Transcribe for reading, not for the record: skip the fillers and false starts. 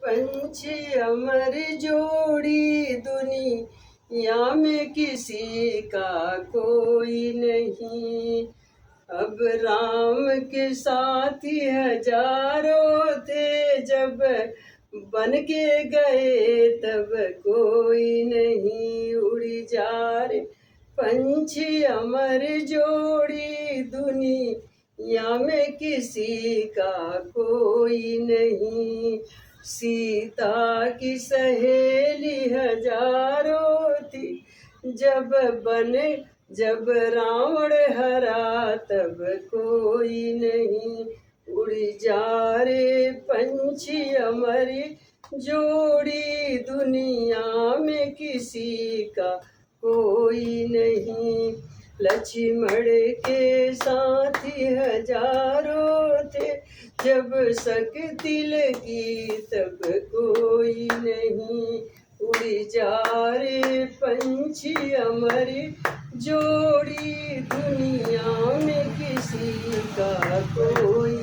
पंछी अमर जोड़ी, दुनिया में किसी का कोई नहीं। अब राम के साथी हजारों थे, जब बन के गए तब कोई नहीं। उड़ी जा रे पंछी अमर जोड़ी, दुनिया में किसी का कोई नहीं। सीता की सहेली हजारों थी, जब रावण हरा तब कोई नहीं। उड़ जा रे पंछी अमर जोड़ी, दुनिया में किसी का कोई नहीं। लक्ष्मण के साथी हजारों थे, जब शक्ति लगी तब कोई नहीं। उड़ जा रे पंछी अमर जोड़ी, दुनिया में किसी का कोई